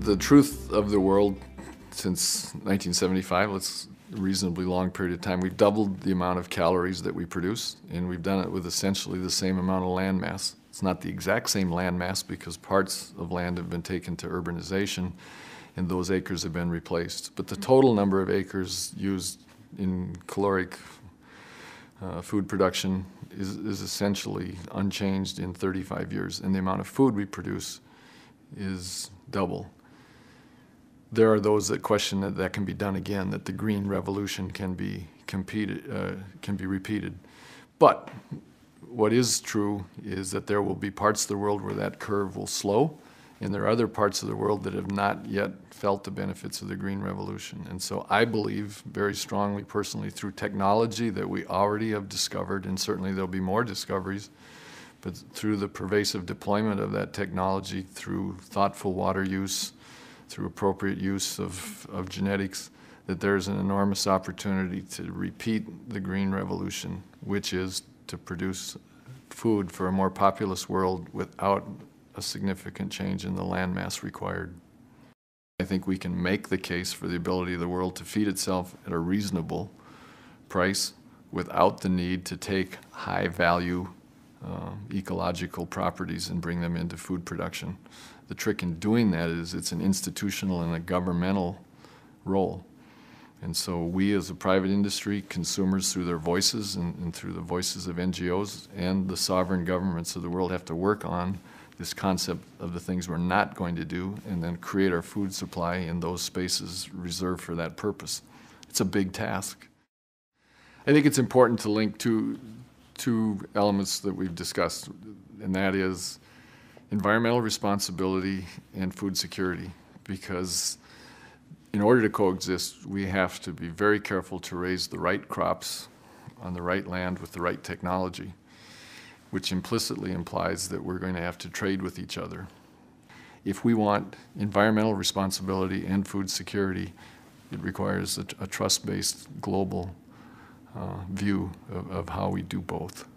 The truth of the world since 1975, it's a reasonably long period of time, we've doubled the amount of calories that we produce, and we've done it with essentially the same amount of land mass. It's not the exact same land mass because parts of land have been taken to urbanization and those acres have been replaced. But the total number of acres used in caloric food production is essentially unchanged in 35 years, and the amount of food we produce is double. There are those that question that that can be done again, that the green revolution can be repeated. But what is true is that there will be parts of the world where that curve will slow, and there are other parts of the world that have not yet felt the benefits of the green revolution. And so I believe very strongly, personally, through technology that we already have discovered, and certainly there'll be more discoveries, but through the pervasive deployment of that technology, through thoughtful water use, through appropriate use of genetics, that there's an enormous opportunity to repeat the green revolution, which is to produce food for a more populous world without a significant change in the land mass required. I think we can make the case for the ability of the world to feed itself at a reasonable price without the need to take high-value ecological properties and bring them into food production. The trick in doing that is it's an institutional and a governmental role. And so we as a private industry, consumers through their voices and through the voices of NGOs and the sovereign governments of the world have to work on this concept of the things we're not going to do and then create our food supply in those spaces reserved for that purpose. It's a big task. I think it's important to link two elements that we've discussed, and that is environmental responsibility and food security, because in order to coexist, we have to be very careful to raise the right crops on the right land with the right technology, which implicitly implies that we're going to have to trade with each other. If we want environmental responsibility and food security, it requires a trust-based global view of how we do both.